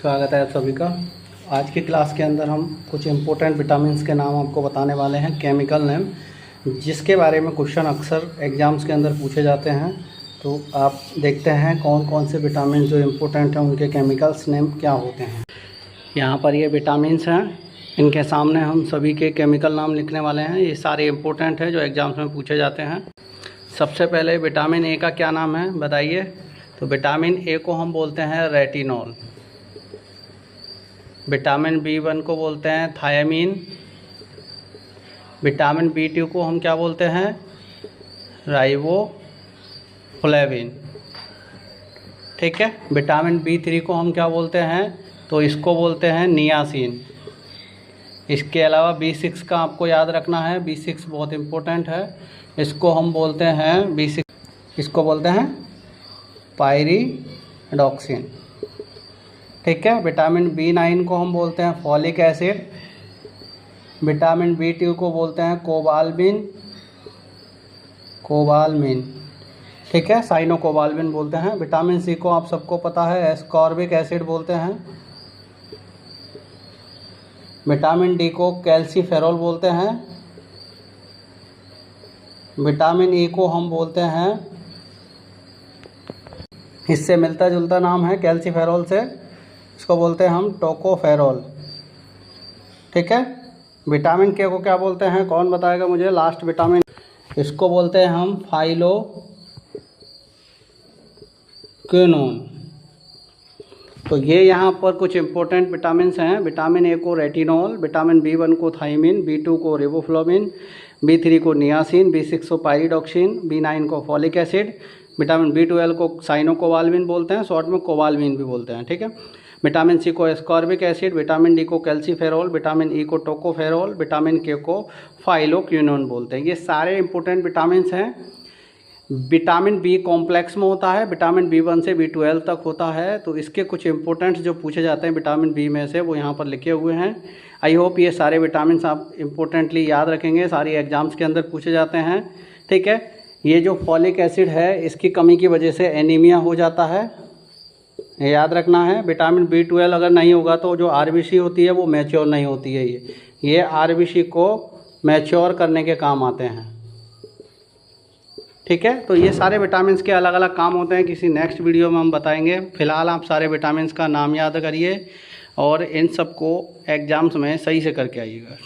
स्वागत है आप सभी का। आज की क्लास के अंदर हम कुछ इम्पोर्टेंट विटामिन्स के नाम आपको बताने वाले हैं, केमिकल नेम, जिसके बारे में क्वेश्चन अक्सर एग्ज़ाम्स के अंदर पूछे जाते हैं। तो आप देखते हैं कौन कौन से विटामिन जो इम्पोर्टेंट हैं उनके केमिकल्स नेम क्या होते हैं। यहाँ पर ये विटामिन्स हैं, इनके सामने हम सभी के केमिकल नाम लिखने वाले हैं। ये सारे इम्पोर्टेंट हैं जो एग्ज़ाम्स में पूछे जाते हैं। सबसे पहले विटामिन ए का क्या नाम है बताइए। तो विटामिन ए को हम बोलते हैं रेटिनॉल। विटामिन B1 को बोलते हैं थायामीन। विटामिन B2 को हम क्या बोलते हैं, राइबोफ्लेविन। ठीक है। विटामिन B3 को हम क्या बोलते हैं, तो इसको बोलते हैं नियासिन। इसके अलावा B6 का आपको याद रखना है, B6 बहुत इम्पोर्टेंट है। इसको हम बोलते हैं B6, इसको बोलते हैं पायरिडॉक्सिन। ठीक है। विटामिन B9 को हम बोलते हैं फॉलिक एसिड। विटामिन B2 को बोलते हैं कोबालमिन। ठीक है, साइनोकोबालमिन बोलते हैं। विटामिन C को आप सबको पता है एस्कॉर्बिक एसिड बोलते हैं। विटामिन D को कैल्सीफेरॉल बोलते हैं। विटामिन E को हम बोलते हैं, इससे मिलता जुलता नाम है कैल्सीफेरॉल से, इसको बोलते हैं हम टोकोफेरॉल। ठीक है। विटामिन K को क्या बोलते हैं, कौन बताएगा मुझे, लास्ट विटामिन, इसको बोलते हैं हम फाइलोक्विनोन। तो ये यहाँ पर कुछ इम्पोर्टेंट विटामिन्स हैं। विटामिन A को रेटिनॉल, विटामिन B1 को थायमीन, B2 को रिबोफ्लोविन, B3 को नियासिन, B6 को पायरिडॉक्सिन, B9 को फॉलिक एसिड, विटामिन B12 को साइनोकोबालमिन बोलते हैं, शॉर्ट में कोबालमिन भी बोलते हैं। ठीक है। विटामिन C को एस्कॉर्बिक एसिड, विटामिन D को कैल्सीफेरॉल, विटामिन E को टोकोफेरॉल, विटामिन K को फाइलोक्विनोन बोलते हैं। ये सारे इंपॉर्टेंट विटामिन्स हैं। विटामिन B कॉम्प्लेक्स में होता है, विटामिन B1 से B12 तक होता है। तो इसके कुछ इंपॉर्टेंट्स जो पूछे जाते हैं विटामिन B में से, वो यहाँ पर लिखे हुए हैं। आई होप ये सारे विटामिन्स आप इम्पोर्टेंटली याद रखेंगे, सारी एग्जाम्स के अंदर पूछे जाते हैं। ठीक है। ये जो फॉलिक एसिड है, इसकी कमी की वजह से एनीमिया हो जाता है, ये याद रखना है। विटामिन B12 अगर नहीं होगा तो जो RBC होती है वो मैच्योर नहीं होती है। ये RBC को मैच्योर करने के काम आते हैं। ठीक है। तो ये सारे विटामिन्स के अलग अलग काम होते हैं, किसी नेक्स्ट वीडियो में हम बताएंगे। फ़िलहाल आप सारे विटामिन्स का नाम याद करिए और इन सब को एग्ज़ाम्स में सही से करके आइएगा।